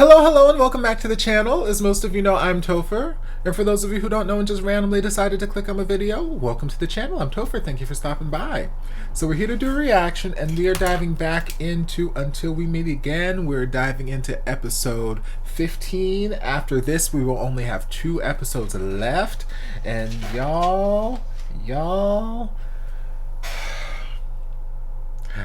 Hello, and welcome back to the channel. As most of you know, I'm Topher. And for those of you who don't know and just randomly decided to click on my video, welcome to the channel. I'm Topher. Thank you for stopping by. So we're here to do a reaction, and we are diving back into Until We Meet Again. We're diving into episode 15. After this, we will only have 2 episodes left. And y'all...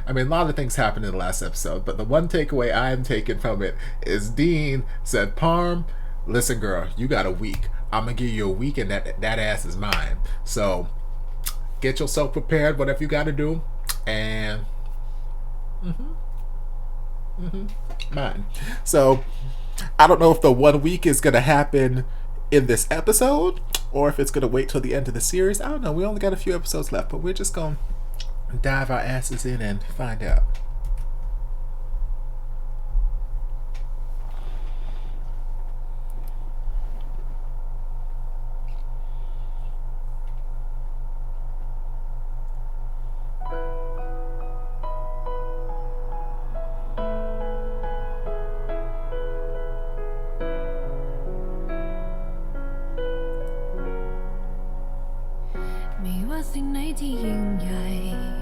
I mean, a lot of things happened in the last episode, but the one takeaway I am taking from it is Dean said, Parm, listen, girl, you got a week. I'm going to give you a week, and that ass is mine. So get yourself prepared, whatever you got to do, and mine. So I don't know if the 1 week is going to happen in this episode or if it's going to wait till the end of the series. I don't know. We only got a few episodes left, but we're just going to dive our asses in and find out.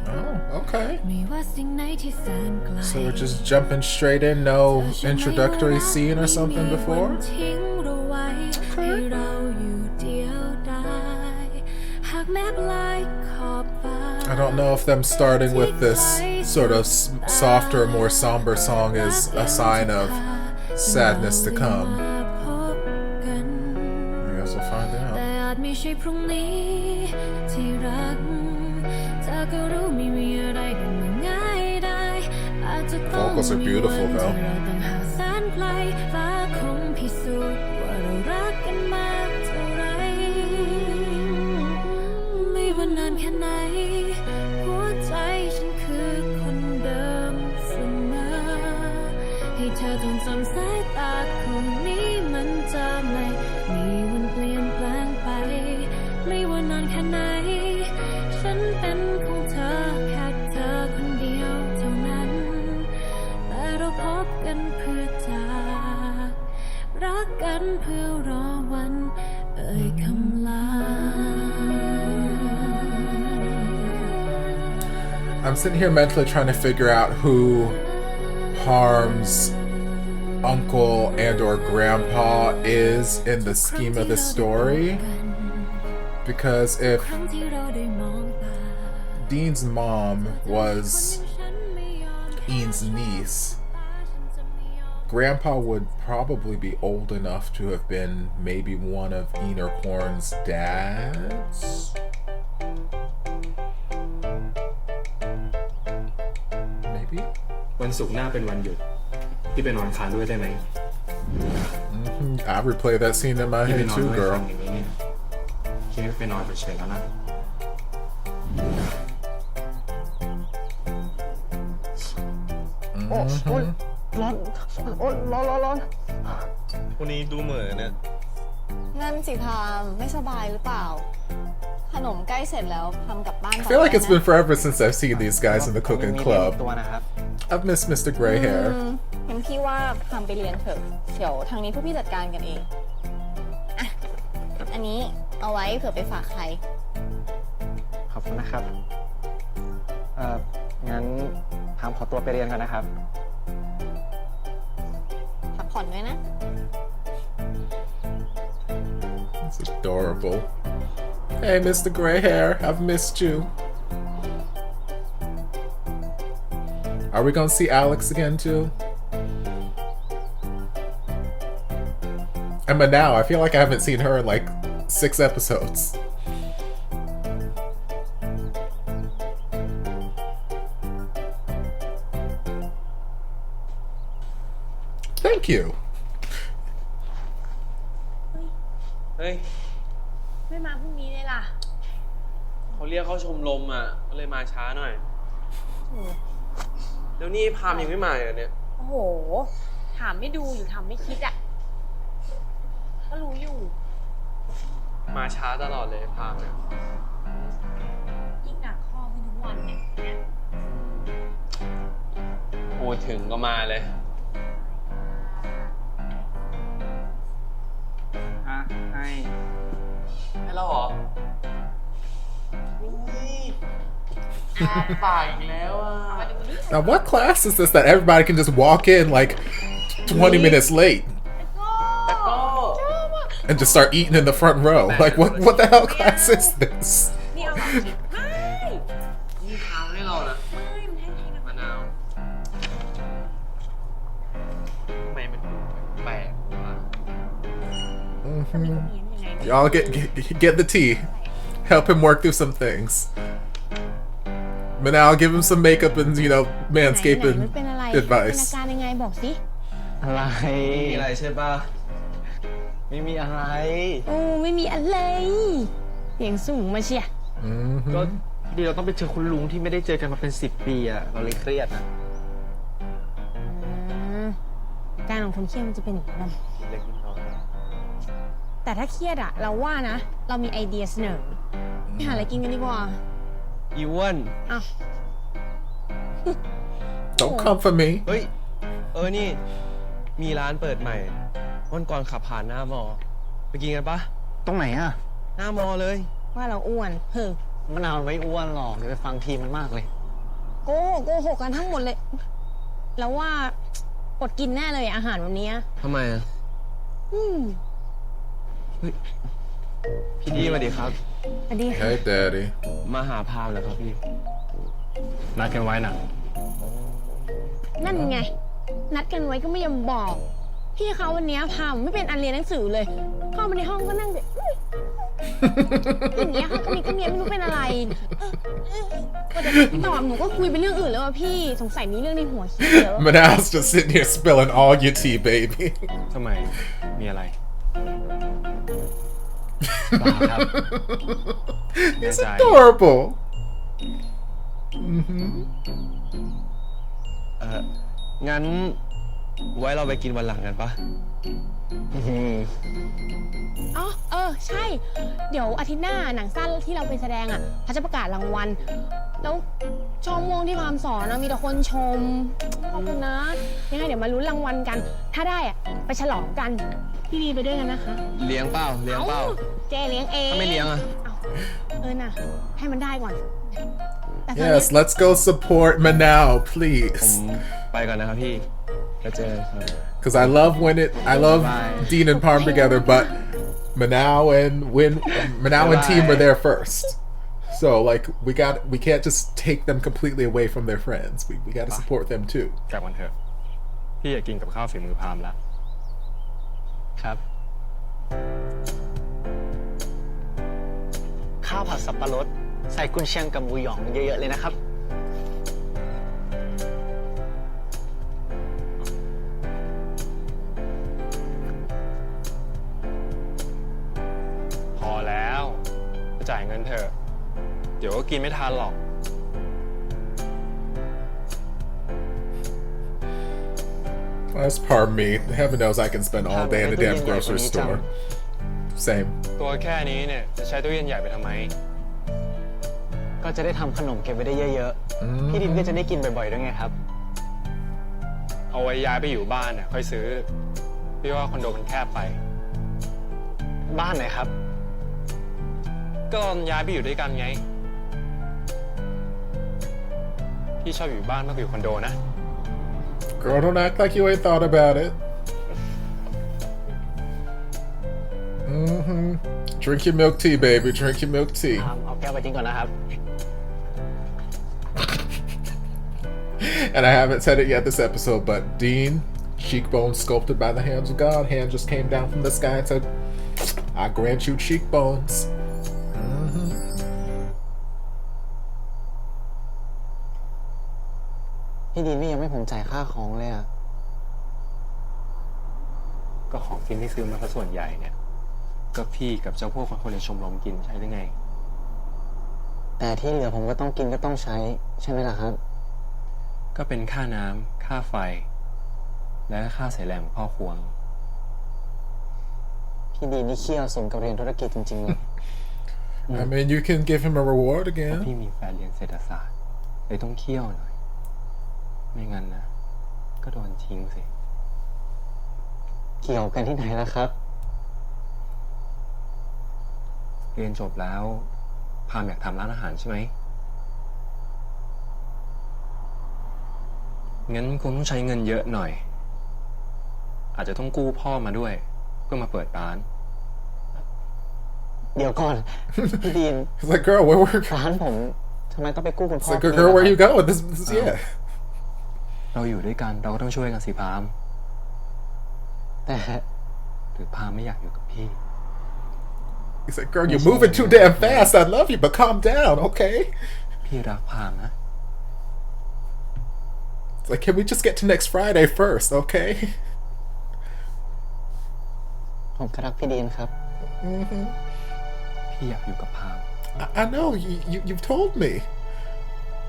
Oh, okay. So we're just jumping straight in, no introductory scene or something before? Okay. I don't know if them starting with this sort of softer, more somber song is a sign of sadness to come. I guess we'll find out. Vocals are beautiful though. I'm sitting here mentally trying to figure out who Parm's uncle and or grandpa is in the scheme of the story, because if Dean's mom was Ian's niece, Grandpa would probably be old enough to have been maybe one of Ian or Korn's dads. Maybe. วันศุกร์หน้าเป็นวันหยุดพี่ไปนอนค้างด้วยได้ไหม I replay that scene in my head too, girl. พี่ไม่ไปนอนเฉยๆแล้วนะ ร้อนวันนี้ดูเหมือนเนี่ยนั่นสิพามไม่สบายหรือเปล่าขนมใกล้เสร็จแล้วพามกลับบ้าน I feel like it's been forever since I've seen these guys in the cooking club. I've missed Mr. Gray Hair. งั้นพี่ว่าพามไปเรียนเถอะเดี๋ยวทางนี้พวกพี่จัดการกันเองอ่ะอันนี้เอาไว้เผื่อไปฝากใครขอบคุณนะครับงั้นพามขอตัวไปเรียนก่อนนะครับพักผ่อนด้วยนะ It's adorable. Hey, Mr. Gray Hair, I've missed you. Are we gonna see Alex again too? And but now, I feel like I haven't seen her in like 6 episodes. Thank you. เฮ้ยไม่มาพรุ่งนี้เลยล่ะเขาเรียกเข้าชมรมอ่ะก็เลยมาช้าหน่อยแล้วนี่พามยังไม่มาเหรอเนี่ยโอ้โหถามไม่ดูอยู่ทำไม่คิดอ่ะก็รู้อยู่มาช้าตลอดเลยพามเนี่ยยิ่งหนักข้อไปทุกวันเนี่ย พูดถึงก็มาเลย เราเหรออาปากอีกแล้วอ่ะ Now, what class is this that everybody can just walk in like 20 minutes late แต่ก็ and just start eating in the front row? Like, what the hell class is this? นี่เอาแบบนี้ไม่ นี่ทำให้เรานะ ไม่มันให้นะ มะนาวทำไมมันดูแปลกวะ Y'all get the tea. Help him work through some things. Manal, give him some makeup and, you know, ไหน manscaping มันเป็นอะไรเป็นอา advice. การยังไงบอกสิ อะไร มีอะไรใช่ป่ะ ไม่มีอะไร โอ้ไม่มีอะไรเสียงสูงมาเชีย ก็ดีเราต้องไปเจอคุณลุงที่ไม่ได้เจอกันมาเป็น10 ปีอะเราเลยเครียดนะ การของคนเครียดมันจะเป็นอย่างนั้น กินเล็กกินน้อย แต่ถ้าเครียดอะเราว่านะ เรามีไอเดียเสนอไปหาอะไรกินกันดีกว่า อีอ้วน อ้าว Don't come for me. เฮ้ย นี่ มีร้านเปิดใหม่ วันก่อนขับผ่านหน้ามอ ไปกินกันปะ ตรงไหนอะ หน้ามอเลย ว่าเราอ้วนเฮ้อ มะนาวมันไม่อ้วนหรอกเดี๋ยวไปฟังทีมมันมากเลย โกหกกันทั้งหมดเลย แล้วว่าอดกินแน่เลยอาหารวันนี้ ทำไมอะ อืม พี่ดีสวัสดีครับ สวัสดีค่ะ Hey, Daddy. มาหาพามเหรอครับพี่ นัดกันไว้นะ นั่นไง นัดกันไว้ก็ไม่ยอมบอก พี่เขาวันนี้พาผมไม่เป็นอันเรียนหนังสือเลย เข้ามาในห้องก็นั่งแบบอย่างเงี้ยค่ะก็มีไม่รู้เป็นอะไรว่าจะตอบหนูก็คุยไปเรื่องอื่นแล้วอะพี่สงสัยมีเรื่องในหัวคิดเยอะ Manal's just sitting here spilling all your tea, baby. ทำไมมีอะไร ครับ It's adorable. งั้นไว้เราไปกินวันหลังกันปะ อ๋อใช่ เดี๋ยวอาทิตย์หน้าหนังสั้นที่เราไปแสดงอ่ะเขาจะประกาศรางวัล แล้วชั่วโมงที่พามสอนนะมีแต่คนชมขอบคุณนะ ยังไงเดี๋ยวมาลุ้นรางวัลกัน ถ้าได้อ่ะไปฉลองกัน พี่บีไปด้วยกันนะคะ เลี้ยงเปล่า เลี้ยงเปล่า เจเลี้ยงเอง ถ้าไม่เลี้ยงอะ น่ะ ให้มันได้ก่อนแต่ตอนนี้ Yes, let's go support Manal, ผม please. ไปก่อนนะครับพี่แล้วเจอกันครับ Because I love Bye. Dean and Parm together, but Manal and team were there first. So like we can't just take them completely away from their friends. We got to support them too. กลับกันเถอะ พี่อยากกินกับข้าวฝีมือพามละ ครับ ข้าวผัดสับปะรดใส่กุนเชียงกับหมูหยองเยอะๆเลยนะครับ พอแล้วไปจ่ายเงินเถอะ เดี๋ยวก็กินไม่ทันหรอก That's Parm me. Heaven knows I can spend all day in a damn grocery store. Same. ตัวแค่นี้เนี่ยจะใช้ตู้เย็นใหญ่ไปทำไม ก็จะได้ทำขนมเก็บไว้ได้เยอะๆ พี่ดินก็จะได้กินบ่อยๆด้วยไงครับ เอาไว้ย้ายไปอยู่บ้านน่ะค่อยซื้อ พี่ว่าคอนโดมันแคบไป บ้านไหนครับ ก็ตอนย้ายไปอยู่ด้วยกันไง พี่ชอบอยู่บ้านมากกว่าอยู่คอนโดนะ Girl, don't act like you ain't thought about it. Drink your milk tea, baby. Drink your milk tea. เอาแก้วไปทิ้งก่อนนะครับ And I haven't said it yet this episode, but Dean, cheekbones sculpted by the hands of God. Hand just came down from the sky and said, I grant you cheekbones. พี่ดินนี่ยังไม่ผมจ่ายค่าของเลยอะ ก็ของกินที่ซื้อมาซะส่วนใหญ่เนี่ย ก็พี่กับเจ้าพวกคนในชมรมกินใช่หรือไง แต่ที่เหลือผมก็ต้องกินก็ต้องใช้ใช่ไหมล่ะครับ ก็เป็นค่าน้ำค่าไฟ และค่าเสียแรงของพ่อครัว พี่ดินนี่เขี้ยวสมกับเรียนธุรกิจจริงๆเลย I mean, you can give him a reward เพราะ again. พี่มีแฟนเรียนเศรษฐศาสตร์เลยต้องเคี่ยวหน่อย ไม่งั้นนะ ก็โดนทิ้งสิ เกี่ยวกันที่ไหนล่ะครับ เรียนจบแล้วพามอยากทำร้านอาหารใช่ไหมงั้นคงต้องใช้เงินเยอะหน่อยอาจจะต้องกู้พ่อมาด้วยเพื่อมาเปิดร้าน เดี๋ยวก่อน พี่ดีน He's like, girl, where ร้านผมทำไมต้องไปกู้คุณพ่อ It's like, พี่ girl, where ล่ะ you ครับ going? This yeah. เราอยู่ด้วยกันเราก็ต้องช่วยกันสิพาม แต่ หรือพามไม่อยากอยู่กับพี่ He's like, girl, you're moving too damn fast. I love you, but calm down, okay? พี่รักพามนะ It's like, can we just get to next Friday first, okay? ผมก็รักพี่ดีนครับ พี่อยากอยู่กับพาม I know, you've told me.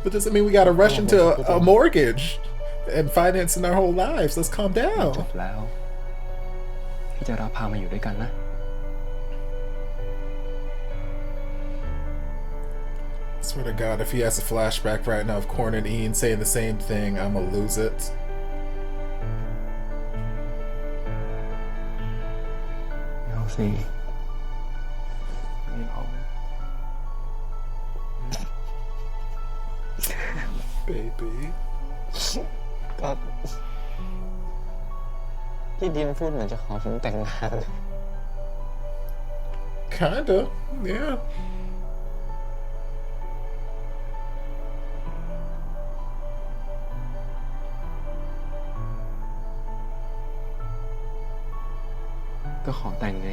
But doesn't mean we gotta rush into a mortgage and financing our whole lives. Let's calm จ down. บแล้วพี่จะรับพามมาอยู่ด้วยกันนะ I swear to God, if he has a flashback right now of Corn and Ian saying the same thing, I'm gonna lose it. เอาสิไม่เอา Baby. ก็พี่ดีนพูดเหมือนจะขอผมแต่งงานเลย Kinda, yeah. ก็ขอแต่งไง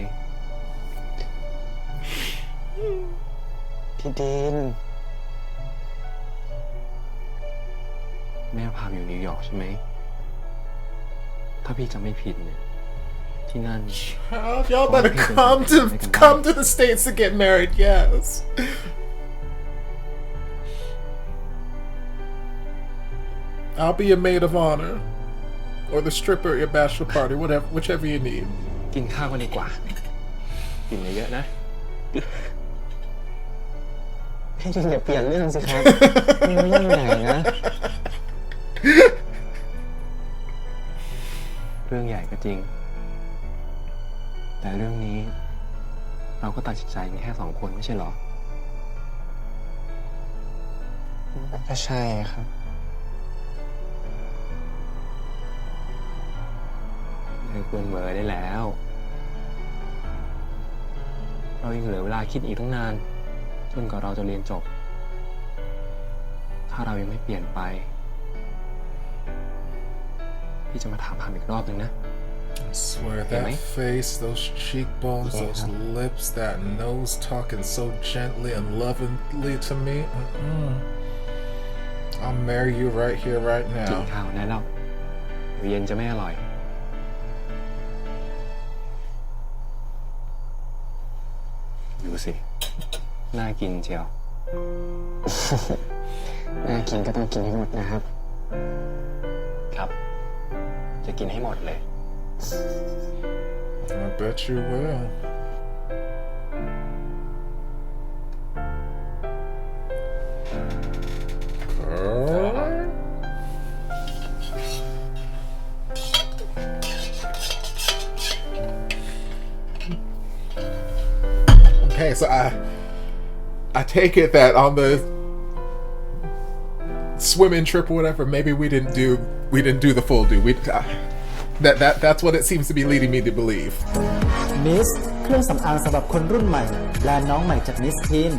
พี่ดีน แม่พามอยู่นิวยอร์กใช่ไหม ถ้าพี่จำไม่ผิดเนี่ย ที่นั่น Y'all better come to the States to get married, yes. I'll be your maid of honor. Or the stripper at your bachelor party, whatever, whichever you need. กินข้าวกันดีกว่า กินเยอะๆนะ พี่ดีนอย่าเปลี่ยนเรื่องสิครับ นี่เรื่องใหญ่นะ เรื่องใหญ่ก็จริง แต่เรื่องนี้ เราก็ตัดสินใจกันแค่2 คนไม่ใช่เหรอ ก็ใช่ครับ ควรเหม่อได้แล้ว เรายังเหลือเวลาคิดอีกตั้งนาน จนกว่าเราจะเรียนจบ ถ้าเรายังไม่เปลี่ยนไป พี่จะมาถามพามอีกรอบหนึ่งนะ I swear, that face, those cheekbones, those lips, that nose talking so gently and lovingly to me. I'll marry you right here, right กิน now. ข้าวได้แล้วเดี๋ยวเย็นจะไม่อร่อย ดูสิ น่ากินเชียว น่ากินก็ต้องกินให้หมดนะครับ ครับ จะกินให้หมดเลย I bet you will. Girl. Okay, so I take it that on the swimming trip or whatever, maybe we didn't do the full do. That's what it seems to be leading me to believe. มิสเครื่องสำอางสำหรับคนรุ่นใหม่แบรนด์น้องใหม่จากมิสทีน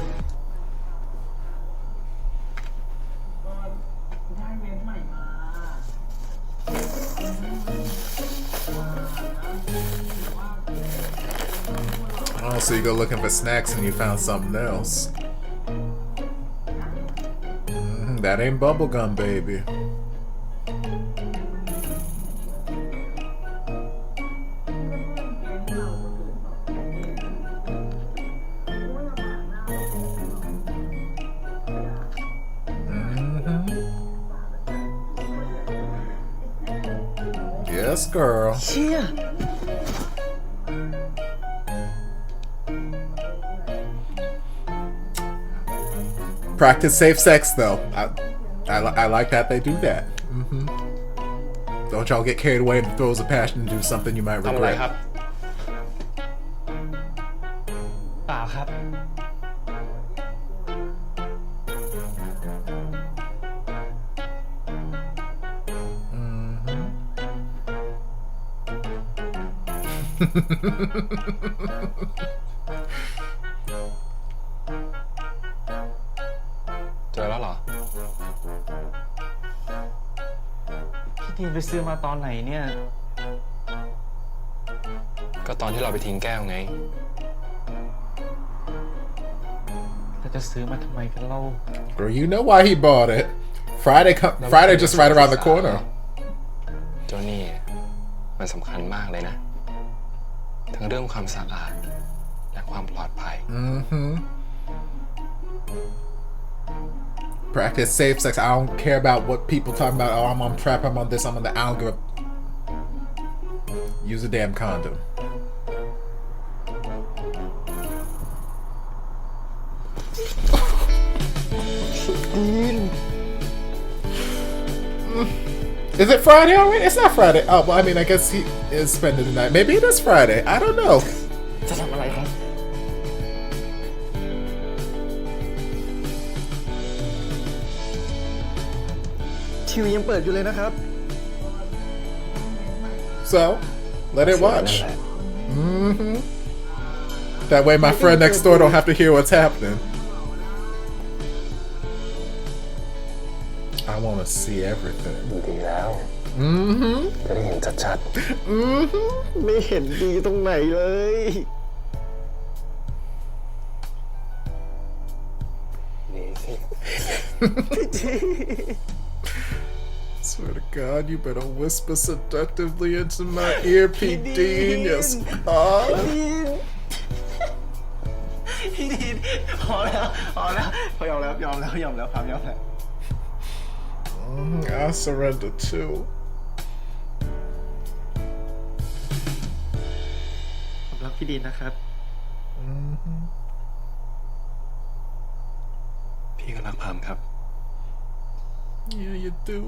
Oh, so you go looking for snacks and you found something else. That ain't bubblegum, baby. Yes, girl. เชี่ย Practice safe sex, though. I like that they do that. Don't y'all get carried away in the throes of passion and do something you might ทำอะไร regret. ครับ เปล่าครับ เจอแล้วเหรอ พี่ดีนไปซื้อมาตอนไหนเนี่ย ก็ตอนที่เราไปทิ้งแก้วไง แต่จะซื้อมาทำไมกันเล่า Girl, you know why he bought it. Friday just right around the corner. เจ้านี่มันสำคัญมากเลยนะ ทั้งเรื่องความสะอาดและความปลอดภัย Practice safe sex. I don't care about what people talking about. Oh, I'm on trap. I'm on this. I'm on that. I don't give a. Use a damn condom. Is it Friday already? It's not Friday. Oh, well, I mean, I guess he is spending the night. Maybe it is Friday. I don't know. จะทำอะไรครับ ทีวียังเปิดอยู่เลยนะครับ So, let it watch. That way my friend next door don't have to hear what's happening. I want to see everything. ดีแล้วจะได้เห็นชัด ไม่เห็นดีตรงไหนเลย ๆนี่สิ Swear to God, you better whisper seductively into my ear, P. Dean. Yes, God. พี่ดีนพอแล้วพอยอมแล้วครับ I surrender too. ผมรักพี่ดีนนะครับ พี่ก็รักพามครับ Yeah, you do.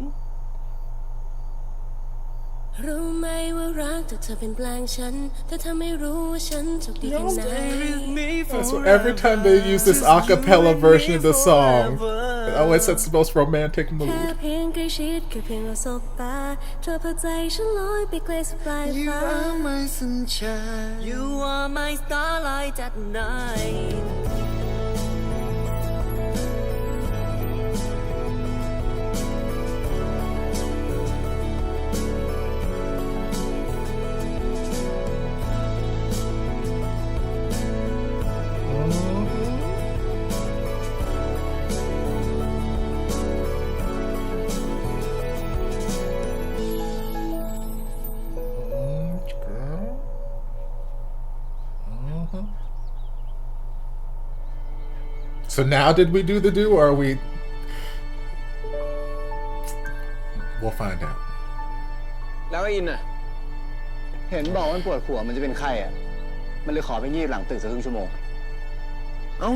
รู้ไหมว่ารักแต่เธอเป็นแปลงฉันแต่เธอไม่รู้ว่าฉันโชคดีแค่ไหน So every time they use this a cappella version of the song, it always sets the most romantic แค่ mood. เพียงใกล้ชิดแค่เพียงเราสบตาเธอพาใจฉันลอยไปไกลสุดปลายฟ้า my sunshine You are my starlight at night So now did we do the do or are we... We'll find out. แล้วไอ้อินน่ะ เห็นบอกมันปวดหัวมันจะเป็นไข้อ่ะ มันเลยขอไปงีบหลังตื่นสักครึ่งชั่วโมง เอ้า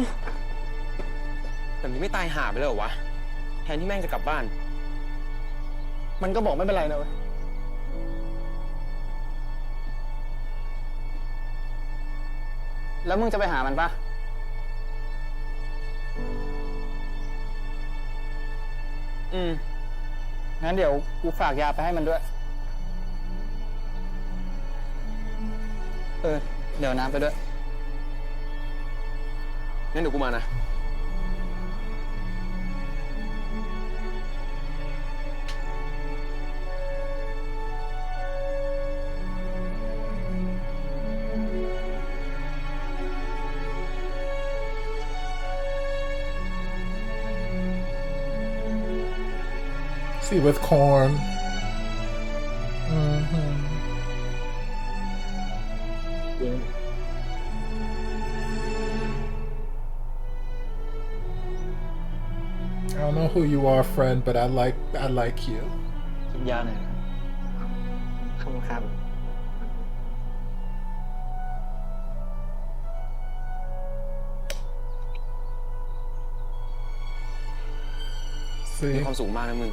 แบบนี้ไม่ตายห่าไปเลยเหรอวะ แทนที่แม่งจะกลับบ้าน มันก็บอกไม่เป็นไรนะเว้ย แล้วมึงจะไปหามันปะงั้นเดี๋ยวกูฝากยาไปให้มันด้วย เดี๋ยวน้ำไปด้วย งั้นเดี๋ยวกูมานะ See, with corn. I don't know who you are, friend, but I like you. กินยาหน่อยนะขอบคุณครับ มี See, ความสุขมากนะมึง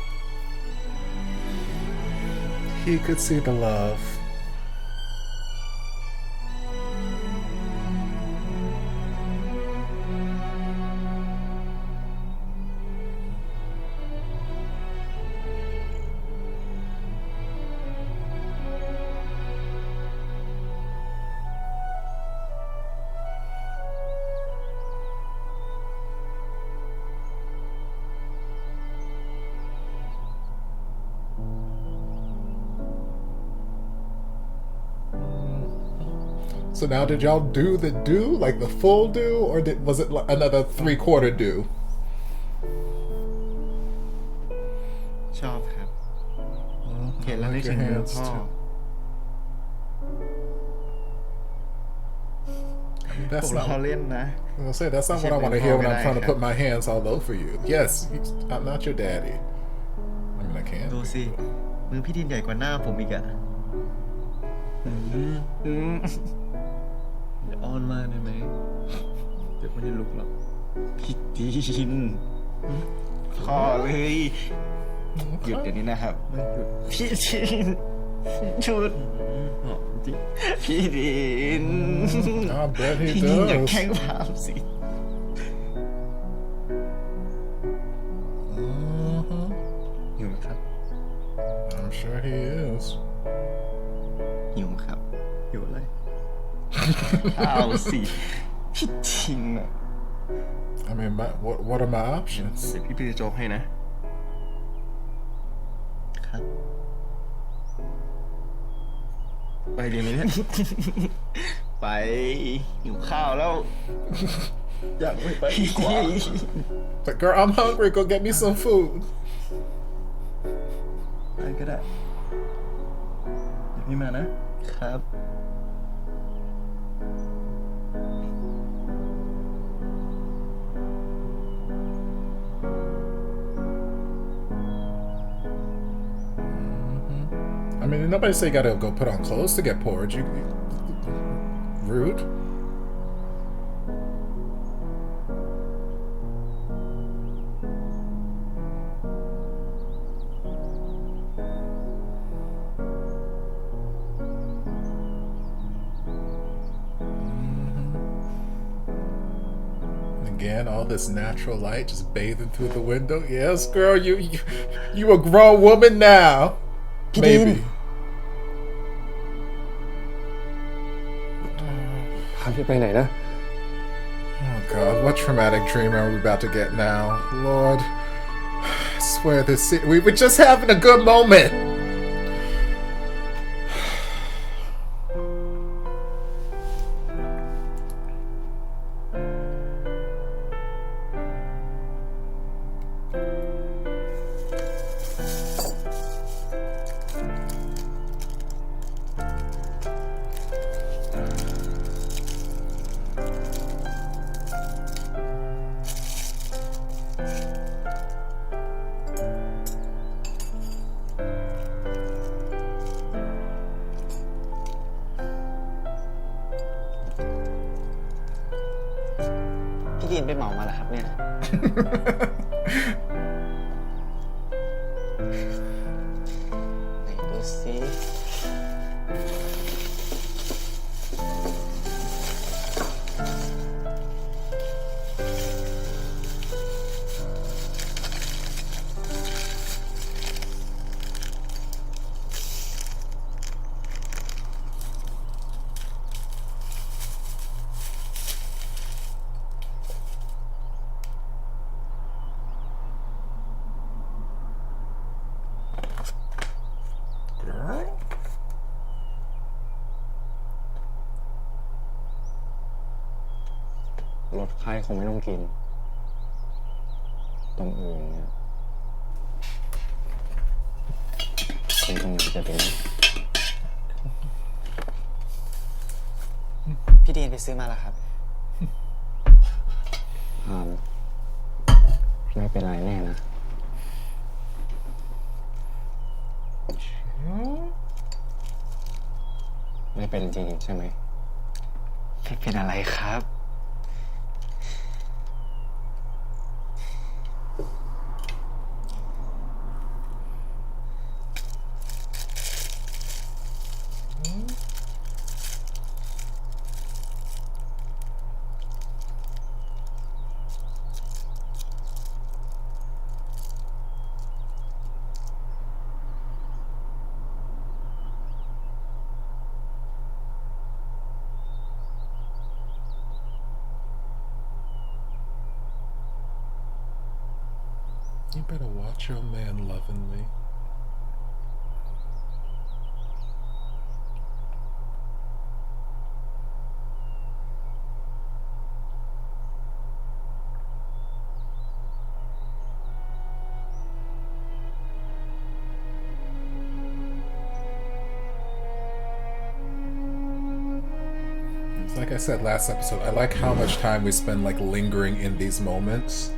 he could see the love. So now did y'all do the do, like the full do, or was it another 3/4 do? ชอบครับเห็นแล้วนึก like ถึ your งเรื่อง hands พ่อ too. I mean, ผม that's ล้อ not. เล่นนะ I was gonna say that's not what I want to hear when I'm trying to put my hands all over you. Yes, I'm not your daddy. I mean, I can't. ดูสิ มือพี่ดินใหญ่กว่าหน้าผมอีกอะเดี๋ยวอ้อนมากได้ไหมเดี๋ยวไม่ได้ลุกหรอกพี่ดินขอเลยหยุดเดี๋ยวนี้นะครับไม่หยุดพี่ดินหยุดหอมจริงพี่ดิน I bet he พี่ดินอย่า does. แกล้งพามสิ หิวไหมครับ I'm sure he is. หิวครับหิวอะไร ข้าวสิพี่ทิงอ่ะ I mean, what are my options? เดี๋ยวพี่ไปโจ๊กให้นะ ครับ ไปดีไหมเนี่ย ไปหิวข้าวแล้ว อยากไปดีกว่า But girl, I'm hungry. Go get me some food. ไปก็ได้เดี๋ยวพี่มานะ ครับ I mean, nobody say you gotta go put on clothes to get porridge. Rude. Again, all this natural light just bathing through the window. Yes, girl, you a grown woman now. Maybe. พาพี่ไปไหนนะ Oh God, what traumatic dream are we about to get now? Lord, I swear we were just having a good moment.พี่ดินไปเหมามาเหรอครับเนี่ย ไหนดูสิ ลดไข้คงไม่ต้องกิน ตรงอื่นเนี่ยเป็นตรงไหนจะเป็น พี่ดินไปซื้อมาแล้วครับ ไม่เป็นไรแน่นะ ไม่เป็นจริงใช่ไหม ไม่เป็นอะไรครับ You better watch your man lovingly. like I said last episode, I like how much time we spend like lingering in these moments.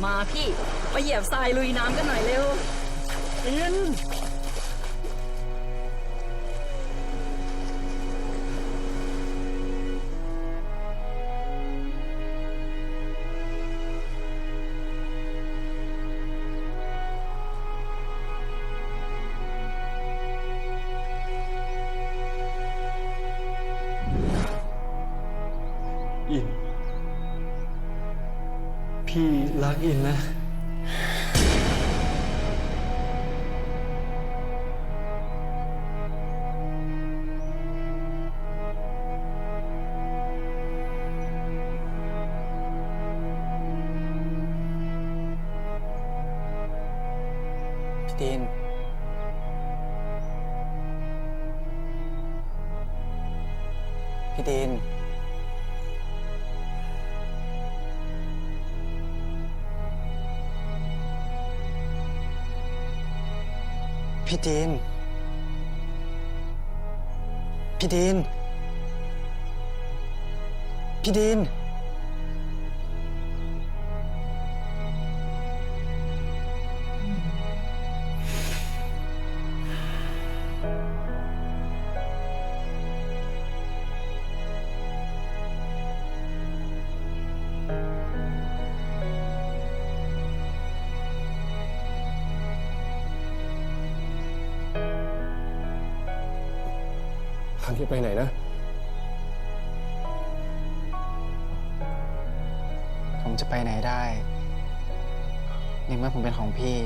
มาพี่ไปเหยียบทรายลุยน้ำกันหน่อยเร็วอินอิน พี่รักอินนะ พี่ตีนพี่ตีนพี่ตีนพี่ตีนพี่ตีนพาพี่ไปไหนนะ ผมจะไปไหนได้ในเมื่อผมเป็นของพี่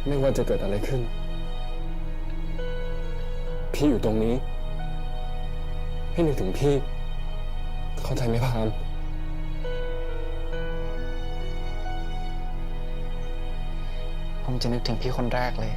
ไม่ว่าจะเกิดอะไรขึ้น พี่อยู่ตรงนี้ พี่นึกถึงพี่ เข้าใจไหมพาม ผมจะนึกถึงพี่คนแรกเลย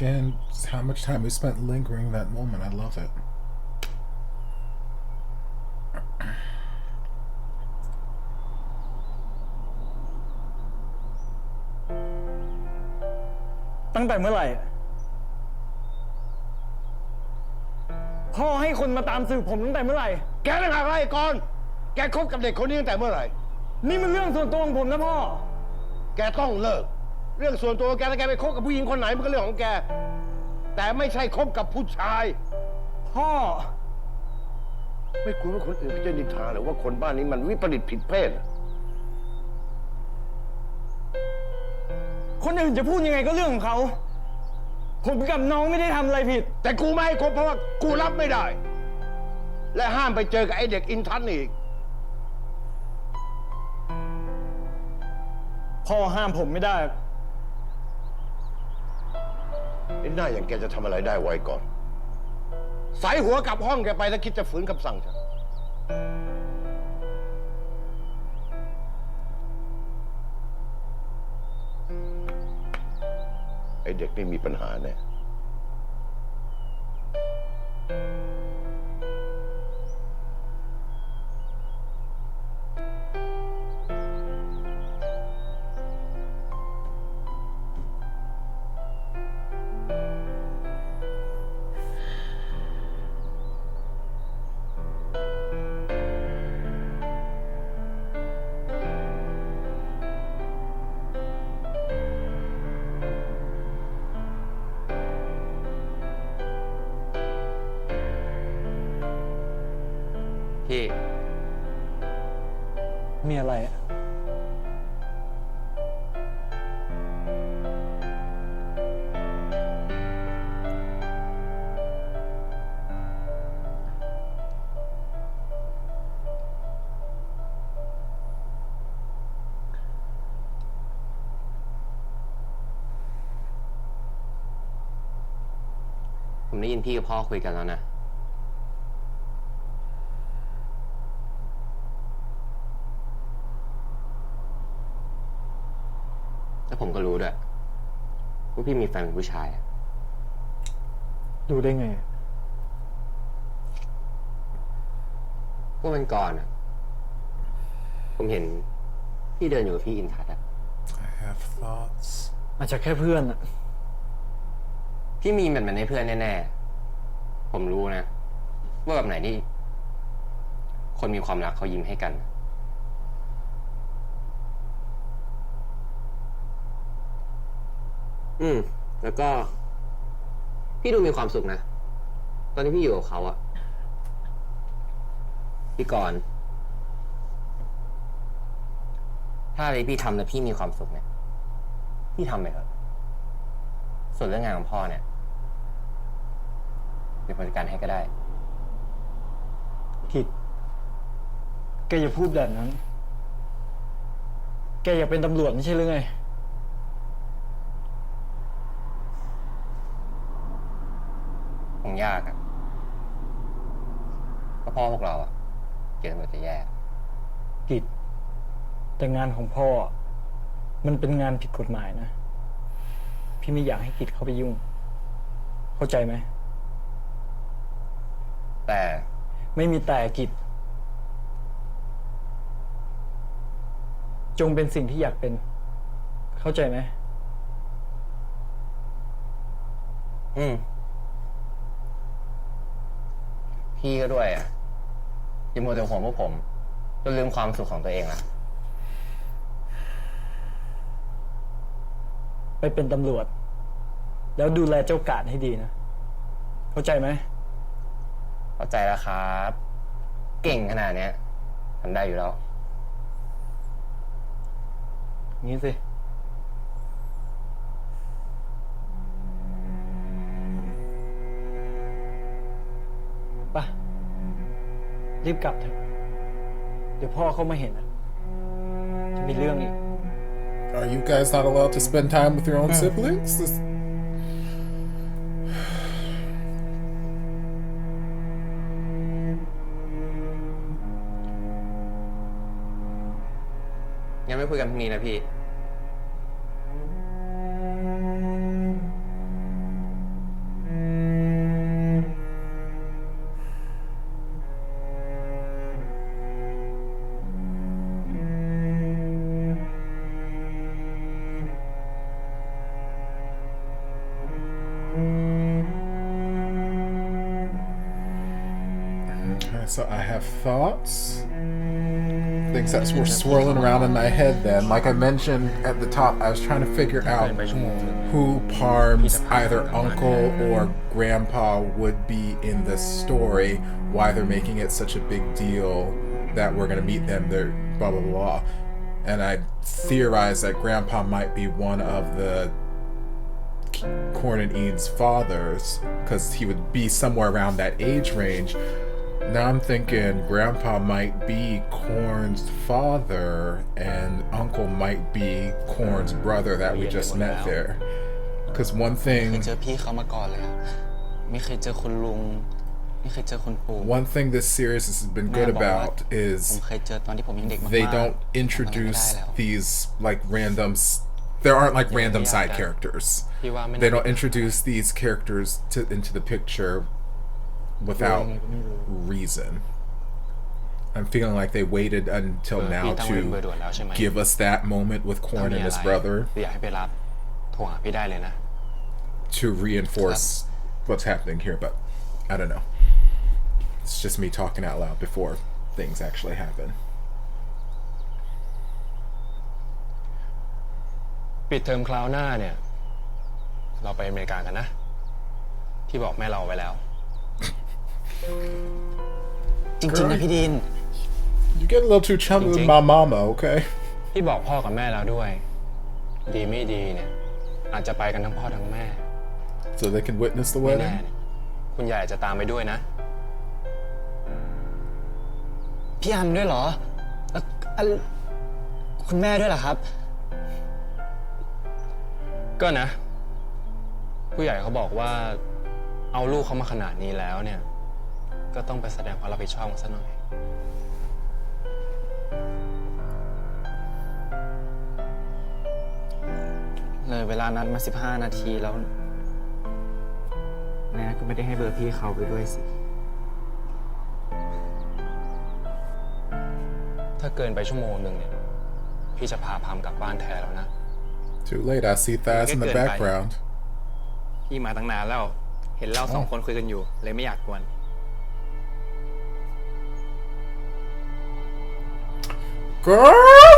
Again, just how much time we spent lingering that moment. I love it. ตั้งแต่เมื่อไหร่ พ่อให้คนมาตามสืบผมตั้งแต่เมื่อไหร่ แกต่างหากไรก่อน แกคบกับเด็กคนนี้ตั้งแต่เมื่อไหร่ นี่มันเรื่องส่วนตัวของผมนะพ่อ แกต้องเลิก เรื่องส่วนตัวแกถ้าแกไปคบกับผู้หญิงคนไหนมันก็เรื่องของแก แต่ไม่ใช่คบกับผู้ชาย พ่อ ไม่กลัวว่าคนอื่นเขาจะนินทาหรือว่าคนบ้านนี้มันวิปริตผิดเพศ คนอื่นจะพูดยังไงก็เรื่องของเขา ผมกับน้องไม่ได้ทำอะไรผิด แต่กูไม่ให้คบเพราะว่ากูรับไม่ได้ และห้ามไปเจอกับไอ้เด็กอินทัศน์อีก พ่อห้ามผมไม่ได้ ไอ้หน้าอย่างแกจะทำอะไรได้ไว้ก่อน ใส่หัวกลับห้องแกไปถ้าคิดจะฝืนคำสั่งฉัน ไอ้เด็กนี่มีปัญหาแน่ พี่มีอะไรอะผมได้ยินพี่กับพ่อคุยกันแล้วนะแล้วผมก็รู้ด้วยว่าพี่มีแฟนเป็นผู้ชายดูได้ไงก็วันก่อนผมเห็นพี่เดินอยู่กับพี่อินทัศน์I have thoughts อาจจะแค่เพื่อนอะพี่มีแบบนั้นให้เพื่อนแน่ๆผมรู้นะว่าแบบไหนที่คนมีความรักเขายิ้มให้กันแล้วก็พี่ดูมีความสุขนะตอนที่พี่อยู่กับเขาพี่กรณ์ถ้าอะไรพี่ทำแล้วพี่มีความสุขเนี่ยพี่ทำไปเถอะส่วนเรื่องงานของพ่อเนี่ยเดี๋ยวผมจัดการให้ก็ได้กิจแกอย่าพูดแบบนั้นแกอยากเป็นตำรวจไม่ใช่หรือไงคงยากก็พ่อพวกเราเกลียดตำรวจจะแย่กิจแต่งานของพ่อมันเป็นงานผิดกฎหมายนะพี่ไม่อยากให้กิจเข้าไปยุ่งเข้าใจไหมแต่ไม่มีแต่กิจจงเป็นสิ่งที่อยากเป็นเข้าใจไหมพี่ก็ด้วยอย่ามัวแต่ห่วงพวกผมจนลืมความสุขของตัวเองล่ะไปเป็นตำรวจแล้วดูแลเจ้ากาดให้ดีนะเข้าใจไหมเข้าใจแล้วครับเก่งขนาดนี้ทำได้อยู่แล้วงี้สิป่ะรีบกลับเถอะเดี๋ยวพ่อเขามาเห็นจะมีเรื่องอีก Are you guys not allowed to spend time with your own siblings? This... งั้นไม่คุยกันพรุ่งนี้นะพี่ So I have thoughts, things that were swirling around in my head then. Like I mentioned at the top, I was trying to figure out who Parm's either uncle or grandpa would be in this story, why they're making it such a big deal that we're going to meet them, they're blah, blah, blah. And I theorized that grandpa might be one of the Korn and Ian's fathers, because he would be somewhere around that age range. Now I'm thinking grandpa might be Korn's father and uncle might be Korn's brother that we just met there. Because one thing this series has been good about is they don't introduce these like there aren't like random side characters. They don't introduce these characters into the picture without reason. I'm feeling like they waited until now to give us that moment with Korn and his brother to reinforce what's happening here, but I don't know. It's just me talking out loud before things actually happen. ปิดเทอมคราวหน้าเนี่ยเราไปอเมริกากันนะที่บอกแม่เราไว้แล้ว จริงๆนะพี่ดิน You get a little too chummy with my mama, okay? พี่บอกพ่อกับแม่แล้วด้วย ดีไม่ดีเนี่ยอาจจะไปกันทั้งพ่อทั้งแม่ So they can witness the ไม่แน่ wedding? คุณยายอาจจะตามไปด้วยนะ พี่อันด้วยเหรอคุณแม่ด้วยเหรอครับ ก็นะ ผู้ใหญ่เขาบอกว่าเอาลูกเขามาขนาดนี้แล้วเนี่ยก็ต้องไปแสดงความรับผิดชอบกันซะหน่อย เลยเวลานัดมา15 นาทีแล้วแม่ก็ไม่ได้ให้เบอร์พี่เขาไปด้วยสิ ถ้าเกินไปชั่วโมงหนึ่งเนี่ยพี่จะพาพามกลับบ้านแทนแล้วนะ Too late, I see thighs in the background. พี่มาตั้งนานแล้วเห็นเราสองคนคุยกันอยู่เลยไม่อยากกวน Girl!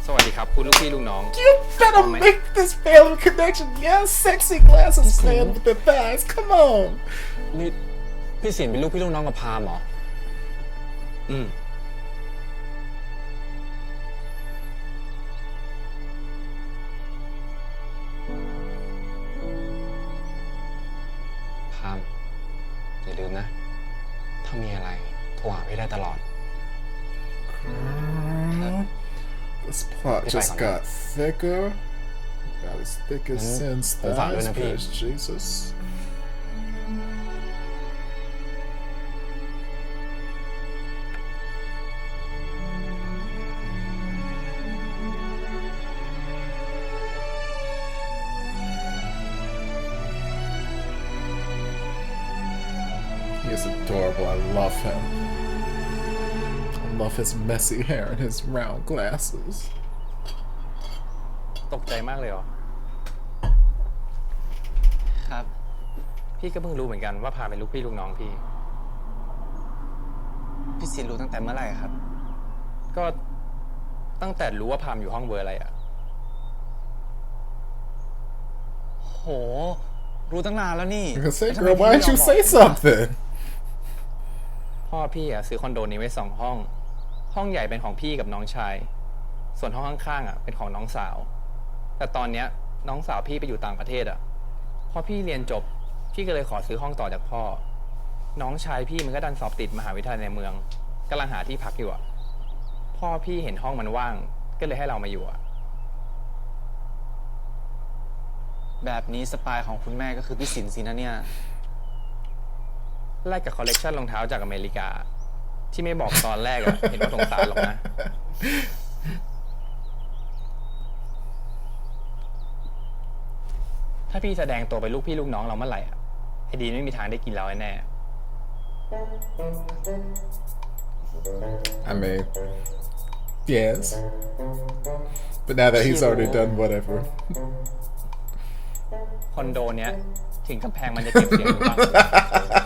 สวัสดีครับคุณลูกพี่ลูกน้อง You better make this family connection. Yes, sexy glasses playing with the thighs. Come on. นี่พี่สินเป็นลูกพี่ลูกน้องกับพามเหรอ พามอย่าลืมนะ ถ้ามีอะไรโทรหาพี่ได้ตลอด This plot just got thicker. Got as thick as sin's thighs. Praise Jesus. He is adorable. I love him. I love his messy hair and his round glasses. ตกใจมากเลยเหรอ ครับ พี่ก็เพิ่งรู้เหมือนกันว่าพามเป็นลูกพี่ลูกน้องพี่ พี่สินรู้ตั้งแต่เมื่อไหร่ครับ ก็ตั้งแต่รู้ว่าพามอยู่ห้องเบอร์อะไรอะ โห รู้ตั้งนานแล้วนี่ I was gonna say, girl, why didn't you say something? พ่อพี่อะซื้อคอนโดนี้ไว้2 ห้อง ห้องใหญ่เป็นของพี่กับน้องชาย ส่วนห้องข้างๆอะเป็นของน้องสาว แต่ตอนเนี้ยน้องสาวพี่ไปอยู่ต่างประเทศอะพอพี่เรียนจบพี่ก็เลยขอซื้อห้องต่อจากพ่อ น้องชายพี่มันก็ดันสอบติดมหาวิทยาลัยในเมืองกำลังหาที่พักอยู่อะพ่อพี่เห็นห้องมันว่างก็เลยให้เรามาอยู่อะ แบบนี้สปายของคุณแม่ก็คือพี่สินสินะเนี่ย แลกกับคอลเลกชันรองเท้าจากอเมริกา ที่ไม่บอกตอนแรกอะ เห็นว่าสงสารหรอกนะ ถ้าพี่แสดงตัวเป็นลูกพี่ลูกน้องเราเมื่อไหร่อะไอ้ดีไม่มีทางได้กินเราแน่ I mean, yes. But now that he's already done whatever. คอนโดเนี้ยถึงกำแพงมันจะเก็บเสียงอยู่บ้าง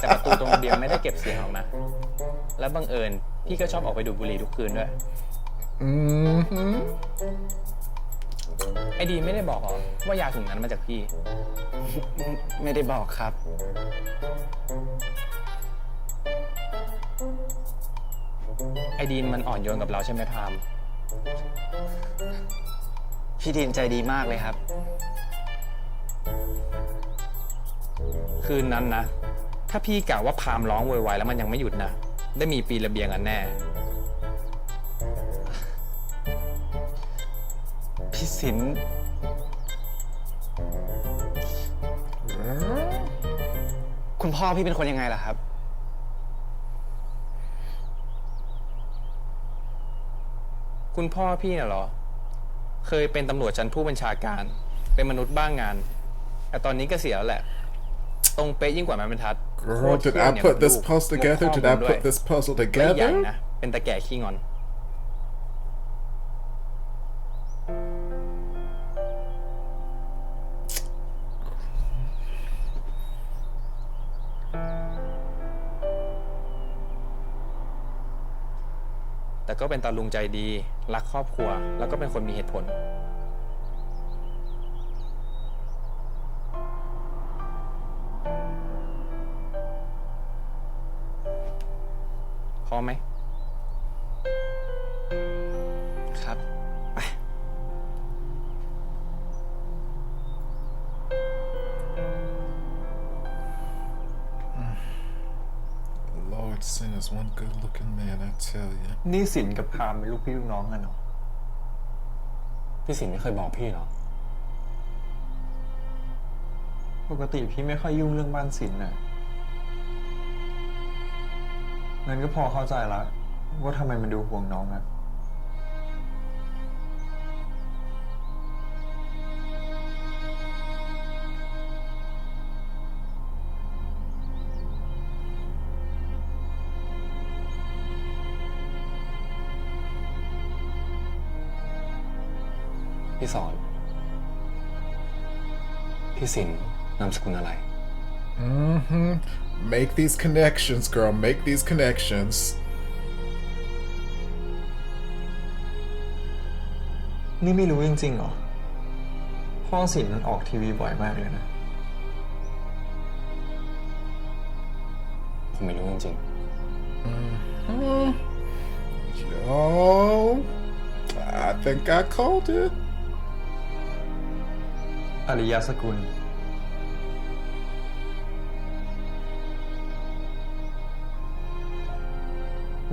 แต่ประตูตรงระเบียงไม่ได้เก็บเสียงหรอกนะ และบังเอิญพี่ก็ชอบออกไปดูดบุหรี่ทุกคืนด้วย ไอ้ดีไม่ได้บอกหรอว่ายาถุงนั้นมาจากพี่ ไม่ได้บอกครับ ไอ้ดีนมันอ่อนโยนกับเราใช่ไหมพาม พี่ดินใจดีมากเลยครับ คืนนั้นนะ ถ้าพี่กล่าวว่าพามร้องโวยวายแล้วมันยังไม่หยุดนะ ได้มีปีระเบียงกันแน่ พี่สิน คุณพ่อพี่เป็นคนยังไงล่ะครับ คุณพ่อพี่น่ะเหรอ เคยเป็นตำรวจชั้นผู้บัญชาการ เป็นมนุษย์บ้างงาน แต่ตอนนี้ก็เสียแล้วแหละ ตรงเป๊ะยิ่งกว่าไม้บรรทัด Girl, did I put this puzzle together? Did I put this puzzle และอีกอย่าง together? นะ เป็นตะแก่ขี้งอน แต่ก็เป็นตาลุงใจดี รักครอบครัว แล้วก็เป็นคนมีเหตุผล พร้อมไหม ครับ ไป Lord send us one good looking man, I tell you. นี่สินกับพามเป็นลูกพี่ลูกน้องกันเหรอ พี่สินไม่เคยบอกพี่หรอ ปกติพี่ไม่ค่อยยุ่งเรื่องบ้านสินน่ะงั้นก็พอเข้าใจละว่าทำไมมันดูห่วงน้องอะพี่สอน พี่สินนามสกุลอะไร Make these connections, girl. Make these connections. นี่ไม่รู้จริงๆเหรอ พ่อสินมันออกทีวีบ่อยมากเลยนะ ผมไม่รู้จริง Yo, I think I called it. อริยสกุล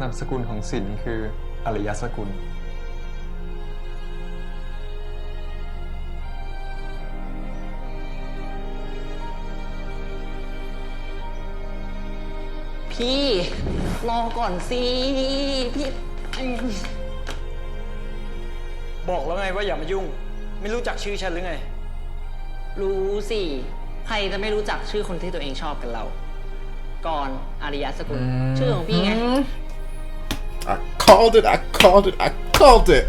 นามสกุลของสินคืออริยสกุล พี่รอก่อนสิพี่ บอกแล้วไงว่าอย่ามายุ่ง ไม่รู้จักชื่อฉันหรือไง รู้สิ ใครจะไม่รู้จักชื่อคนที่ตัวเองชอบกันเรา ก่อนอริยสกุล ชื่อของพี่ไง I called it. I called it. I called it.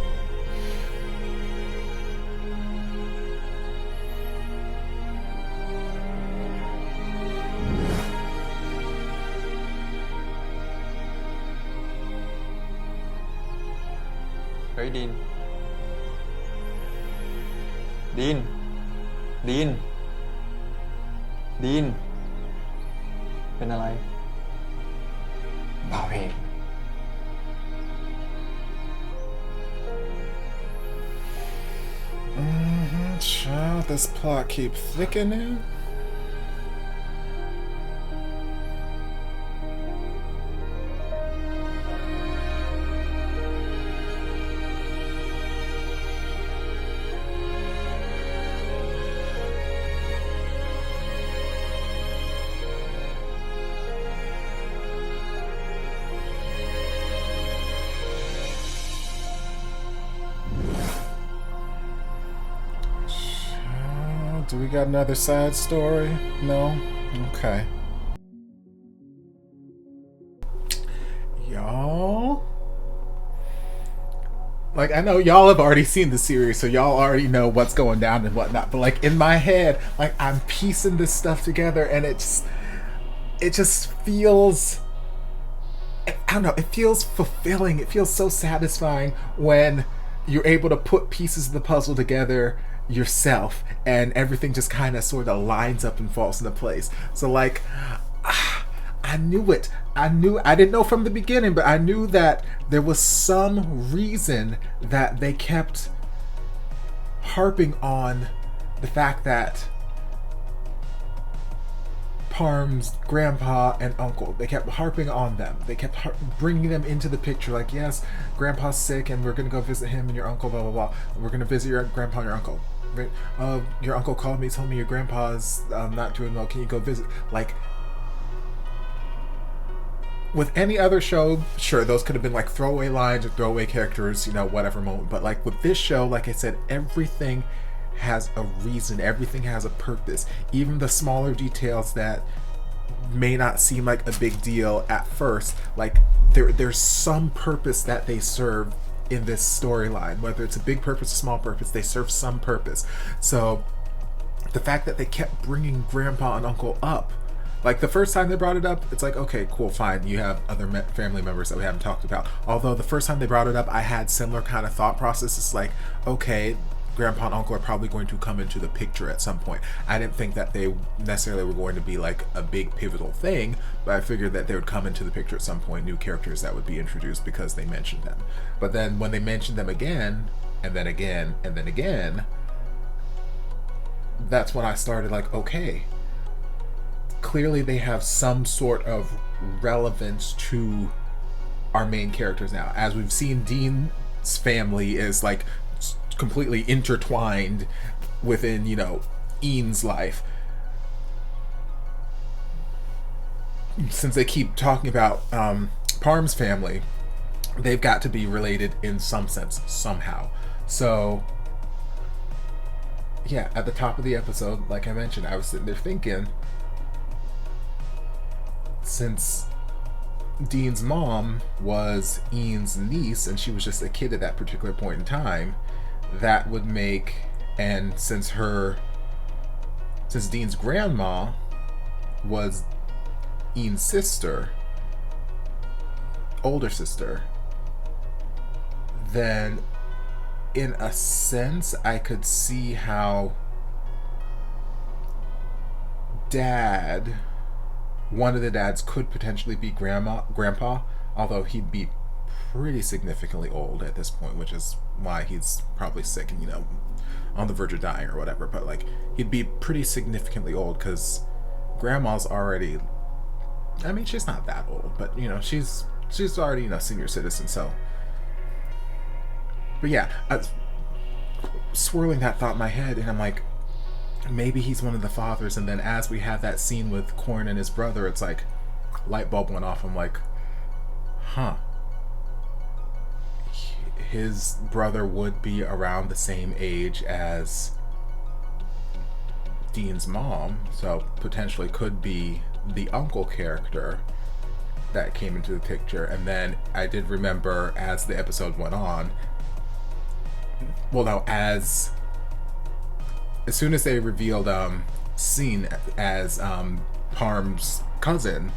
Hey, Dean. Dean. Dean. Dean. เป็นอะไร ๆ เปล่าพี่ Child, this plot keep thickening. Do we got another side story? No? Okay. Y'all? Like, I know y'all have already seen the series, so y'all already know what's going down and whatnot. But, like, in my head, like, I'm piecing this stuff together, and it just feels... I don't know, it feels fulfilling. It feels so satisfying when you're able to put pieces of the puzzle together yourself and everything just kind of sort of lines up and falls into place. So like I knew it. I didn't know from the beginning, but I knew that there was some reason that they kept harping on the fact that Parm's grandpa and uncle, they kept harping on them. They kept bringing them into the picture, like, yes, grandpa's sick and we're gonna go visit him and your uncle, blah blah blah. We're gonna visit your grandpa and your uncle. Your uncle called me, told me your grandpa's not doing well. Can you go visit? Like, with any other show, sure, those could have been like throwaway lines or throwaway characters, you know, whatever moment. But like with this show, like I said, everything has a reason. Everything has a purpose. Even the smaller details that may not seem like a big deal at first, like there's some purpose that they serve in this storyline. Whether it's a big purpose or small purpose, they serve some purpose. So the fact that they kept bringing grandpa and uncle up, like the first time they brought it up, it's like, okay, cool, fine, you have other family members that we haven't talked about. Although the first time they brought it up, I had similar kind of thought process. It's like, okay, grandpa and uncle are probably going to come into the picture at some point. I didn't think that they necessarily were going to be like a big pivotal thing, but I figured that they would come into the picture at some point, new characters that would be introduced because they mentioned them. But then when they mentioned them again, and then again, and then again, that's when I started like, okay, clearly they have some sort of relevance to our main characters now. As we've seen, Dean's family is like completely intertwined within, you know, Ian's life. Since they keep talking about Parm's family, they've got to be related in some sense, somehow. So yeah, at the top of the episode, like I mentioned, I was sitting there thinking, since Dean's mom was Ian's niece and she was just a kid at that particular point in time, that would make, and since Dean's grandma was Ian's sister, older sister, then in a sense I could see how one of the dads could potentially be grandpa, although he'd be pretty significantly old at this point, which is why he's probably sick and, you know, on the verge of dying or whatever. But like, he'd be pretty significantly old because grandma's already, I mean, she's not that old, but you know, she's already, you know, senior citizen. So, but yeah, I was swirling that thought in my head, and I'm like, maybe he's one of the fathers. And then as we have that scene with Korn and his brother, it's like light bulb went off. I'm like, huh, his brother would be around the same age as Dean's mom, so potentially could be the uncle character that came into the picture. And then I did remember as the episode went on, well, no, as soon as they revealed Scene as Parm's cousin,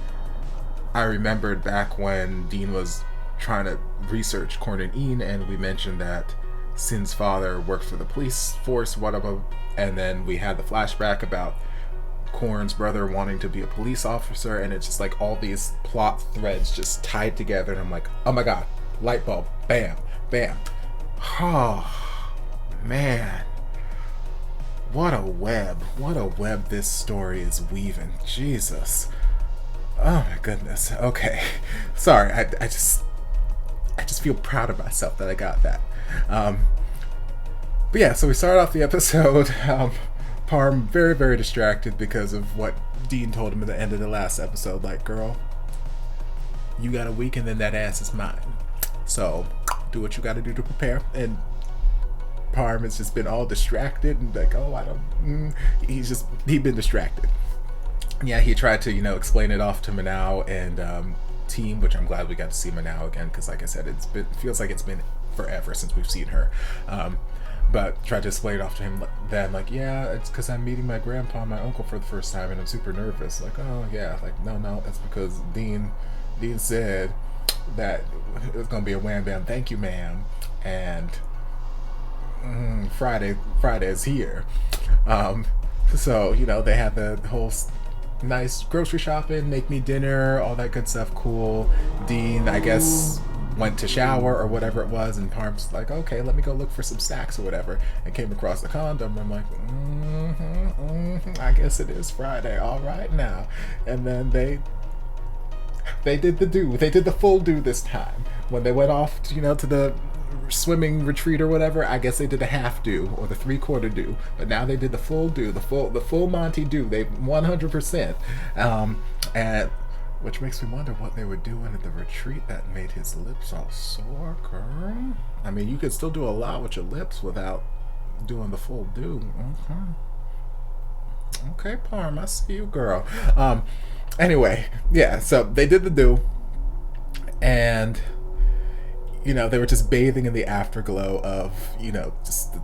I remembered back when Dean was trying to research Korn and Ian, and we mentioned that Sin's father worked for the police force, whatever, and then we had the flashback about Korn's brother wanting to be a police officer, and it's just like all these plot threads just tied together, and I'm like, oh my god, light bulb, bam, bam. Oh man, what a web this story is weaving. Jesus, oh my goodness. Okay, sorry, I just feel proud of myself that I got that. But yeah, so we started off the episode, Parm very, very distracted because of what Dean told him at the end of the last episode, like, girl, you got a week and then that ass is mine, so do what you got to do to prepare. And Parm has just been all distracted and like, oh, I don't, he'd been distracted. Yeah, he tried to, you know, explain it off to Manao and team, which I'm glad we got to see Manao again, because like I said, feels like it's been forever since we've seen her. But tried to explain it off to him then, like, yeah, it's because I'm meeting my grandpa and my uncle for the first time and I'm super nervous. Like, oh yeah, like, no, that's because Dean said that it was gonna be a wham bam thank you ma'am, and Friday is here. So, you know, they had the whole nice grocery shopping, make me dinner, all that good stuff, cool. Dean, I guess, went to shower or whatever it was, and Parm's like, okay, let me go look for some snacks or whatever, and came across the condom. I'm like, I guess it is Friday, all right now. And then they did the full do this time. When they went off to, you know, to the swimming retreat or whatever, I guess they did a half do or the 3/4 do, but now they did the full do, the full Monty do. They 100%, and which makes me wonder what they were doing at the retreat that made his lips all sore, girl. I mean, you could still do a lot with your lips without doing the full do. Okay, Parm, I see you, girl. Anyway, yeah, so they did the do, and you know, they were just bathing in the afterglow of, you know, just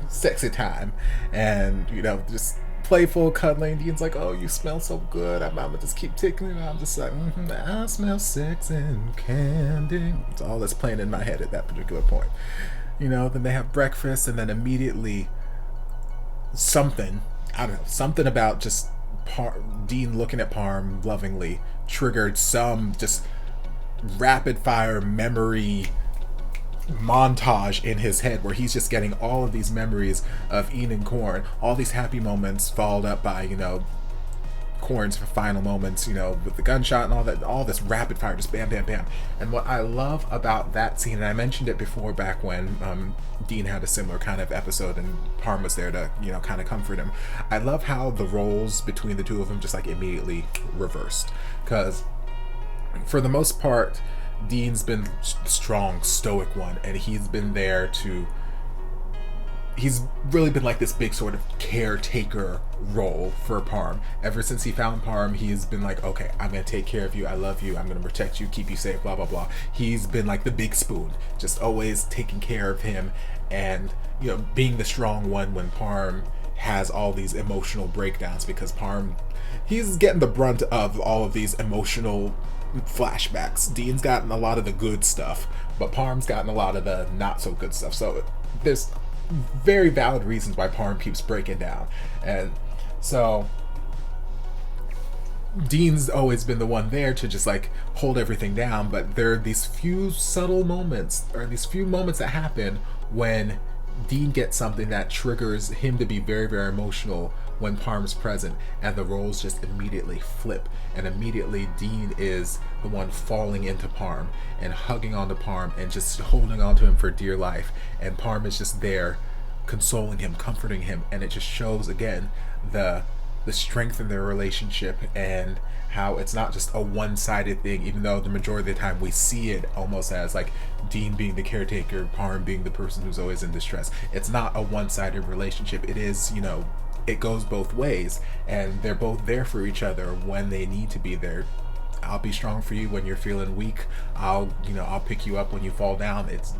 sexy time, and, you know, just playful cuddling. Dean's like, oh, you smell so good. I'm gonna just keep taking it. I'm just like, I smell sex and candy. It's all that's playing in my head at that particular point. You know, then they have breakfast, and then immediately something, I don't know, something about just Dean looking at Parm lovingly triggered some just rapid fire memory montage in his head where he's just getting all of these memories of Ian and Korn, all these happy moments followed up by, you know, Korn's final moments, you know, with the gunshot and all that, all this rapid fire, just bam, bam, bam. And what I love about that scene, and I mentioned it before back when Dean had a similar kind of episode and Parm was there to, you know, kind of comfort him. I love how the roles between the two of them just like immediately reversed, because for the most part, Dean's been strong, stoic one, and he's been there to, he's really been like this big sort of caretaker role for Parm. Ever since he found Parm, he's been like, okay, I'm gonna take care of you, I love you, I'm gonna protect you, keep you safe, blah blah blah. He's been like the big spoon, just always taking care of him, and, you know, being the strong one when Parm has all these emotional breakdowns, because Parm, he's getting the brunt of all of these emotional flashbacks. Dean's gotten a lot of the good stuff, but Parm's gotten a lot of the not so good stuff. So there's very valid reasons why Parm keeps breaking down. And so Dean's always been the one there to just like hold everything down, but there are these few subtle moments, or these few moments that happen when Dean gets something that triggers him to be very, very emotional when Parm's present, and the roles just immediately flip, and immediately Dean is the one falling into Parm and hugging onto Parm and just holding on to him for dear life, and Parm is just there consoling him, comforting him, and it just shows again the strength in their relationship and how it's not just a one-sided thing, even though the majority of the time we see it almost as like Dean being the caretaker, Parm being the person who's always in distress. It's not a one-sided relationship. It is, you know, it goes both ways, and they're both there for each other when they need to be there. I'll be strong for you when you're feeling weak. I'll pick you up when you fall down. It's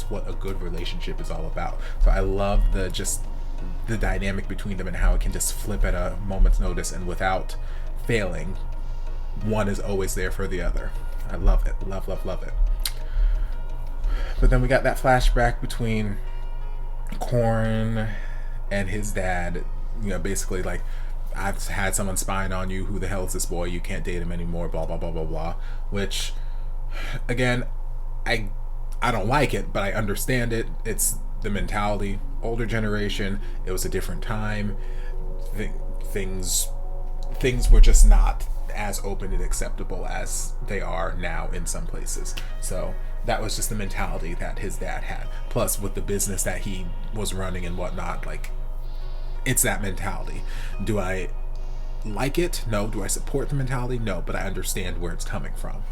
what a good relationship is all about. So I love the dynamic between them and how it can just flip at a moment's notice, and without failing, one is always there for the other. I love it. Love it. But then we got that flashback between Korn and his dad, you know, basically like, I've had someone spying on you, who the hell is this boy, you can't date him anymore, blah blah blah blah blah. Which, again, I don't like it, but I understand it. It's the mentality. Older generation, it was a different time. Things were just not as open and acceptable as they are now in some places. So that was just the mentality that his dad had. Plus with the business that he was running and whatnot, like, it's that mentality. Do I like it? No. Do I support the mentality? No, but I understand where it's coming from.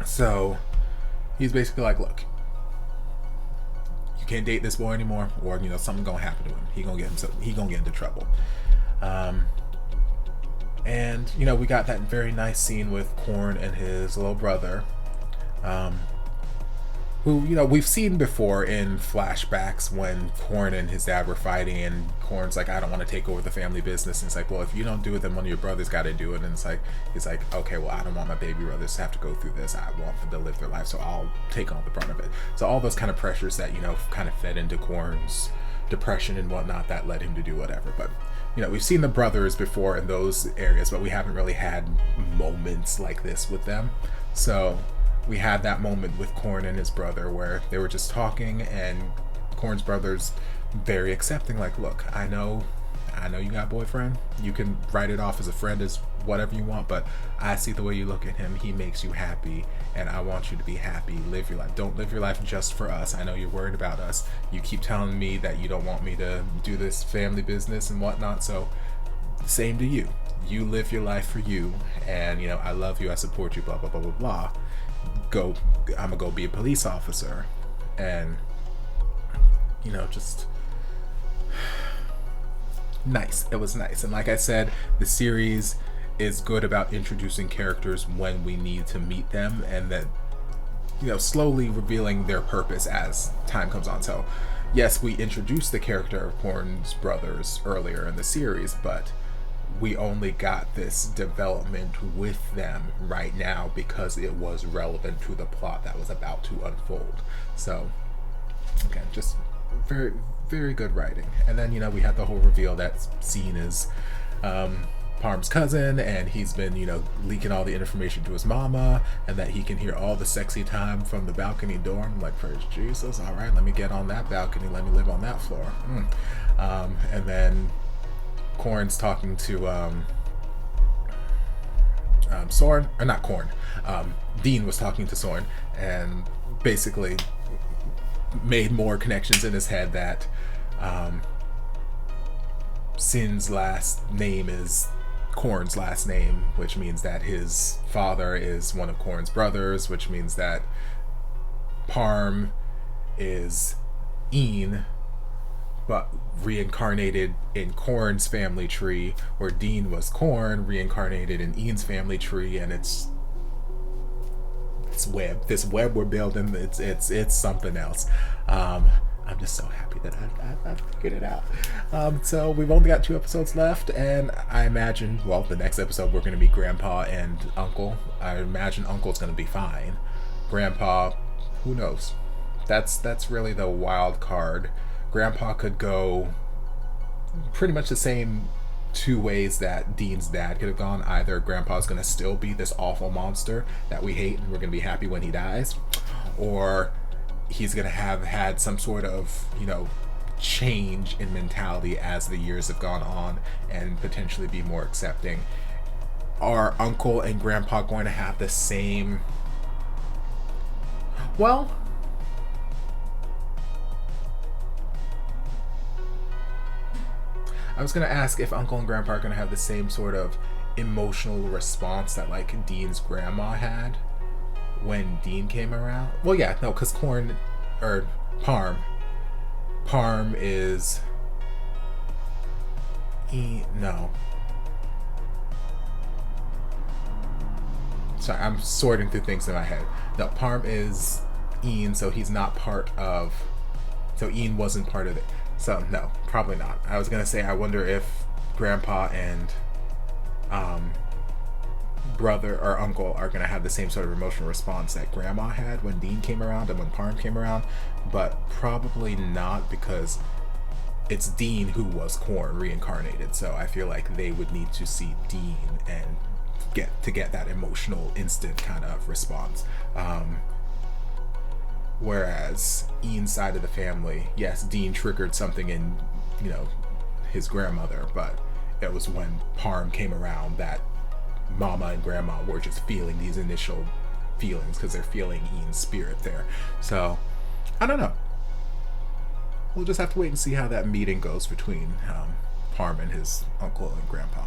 So he's basically like, look, you can't date this boy anymore, or, you know, something gonna happen to him. He gonna get into trouble. And, you know, we got that very nice scene with Korn and his little brother, who, you know, we've seen before in flashbacks when Korn and his dad were fighting, and Korn's like, I don't want to take over the family business. And it's like, well, if you don't do it, then one of your brothers got to do it. And it's like, he's like, okay, well, I don't want my baby brothers to have to go through this. I want them to live their life, so I'll take on the brunt of it. So all those kind of pressures that, you know, kind of fed into Korn's depression and whatnot, that led him to do whatever. But, you know, we've seen the brothers before in those areas, but we haven't really had moments like this with them. So we had that moment with Korn and his brother where they were just talking, and Korn's brother's very accepting, like, look, I know you got a boyfriend, you can write it off as a friend, as whatever you want, but I see the way you look at him, he makes you happy, and I want you to be happy. Live your life. Don't live your life just for us. I know you're worried about us. You keep telling me that you don't want me to do this family business and whatnot, so same to you. You live your life for you, and, you know, I love you, I support you, blah blah blah blah blah. I'm gonna go be a police officer. And, you know, just nice. It was nice. And like I said, the series is good about introducing characters when we need to meet them, and that, you know, slowly revealing their purpose as time comes on. So yes, we introduced the character of Korn's brothers earlier in the series, but we only got this development with them right now because it was relevant to the plot that was about to unfold. So, again, just very, very good writing. And then, you know, we had the whole reveal that Scene is Parm's cousin, and he's been, you know, leaking all the information to his mama, and that he can hear all the sexy time from the balcony door. I'm like, praise Jesus, all right, let me get on that balcony, let me live on that floor. And then Korn's talking to Soren, or not Korn, Dean was talking to Soren, and basically made more connections in his head that Sin's last name is Korn's last name, which means that his father is one of Korn's brothers, which means that Parm is Ian, but reincarnated in Korn's family tree, where Dean was Korn, reincarnated in Ian's family tree, and it's this web we're building, it's something else. I'm just so happy that I figured it out. So we've only got 2 episodes left, and I imagine, well, the next episode we're going to be Grandpa and Uncle. I imagine Uncle's going to be fine. Grandpa, who knows? That's really the wild card. Grandpa could go pretty much the same 2 ways that Dean's dad could have gone. Either Grandpa's going to still be this awful monster that we hate and we're going to be happy when he dies, or he's going to have had some sort of, you know, change in mentality as the years have gone on and potentially be more accepting. Are Uncle and Grandpa going to have the same... Well, I was going to ask if Uncle and Grandpa are going to have the same sort of emotional response that, like, Dean's grandma had when Dean came around. Well, yeah, no, because Parm is no. Sorry, I'm sorting through things in my head. No, Parm is Ian, so he's not part of. So Ian wasn't part of it. So no, probably not. I was gonna say, I wonder if Grandpa and brother or uncle are going to have the same sort of emotional response that Grandma had when Dean came around and when Parm came around, but probably not, because it's Dean who was Korn reincarnated, so I feel like they would need to see Dean and get that emotional instant kind of response. Whereas Ian's side of the family, yes, Dean triggered something in, you know, his grandmother, but it was when Parm came around that Mama and Grandma were just feeling these initial feelings because they're feeling Ian's spirit there. So, I don't know. We'll just have to wait and see how that meeting goes between Parm and his uncle and grandpa.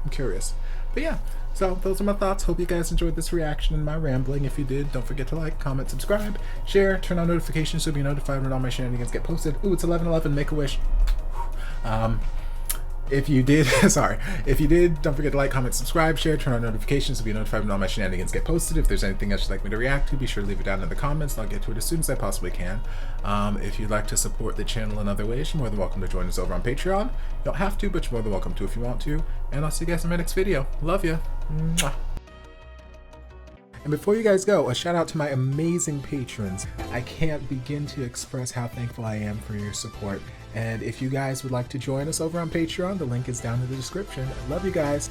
I'm curious. But yeah, so those are my thoughts. Hope you guys enjoyed this reaction and my rambling. If you did, don't forget to like, comment, subscribe, share, turn on notifications so you'll be notified when all my shenanigans get posted. Ooh, it's 11/11, make a wish. If you did, if you did, don't forget to like, comment, subscribe, share, turn on notifications so you'll be notified when all my shenanigans get posted. If there's anything else you'd like me to react to, be sure to leave it down in the comments and I'll get to it as soon as I possibly can. If you'd like to support the channel in other ways, you're more than welcome to join us over on Patreon. You don't have to, but you're more than welcome to if you want to. And I'll see you guys in my next video. Love ya. Mwah. And before you guys go, a shout out to my amazing patrons. I can't begin to express how thankful I am for your support. And if you guys would like to join us over on Patreon, the link is down in the description. I love you guys.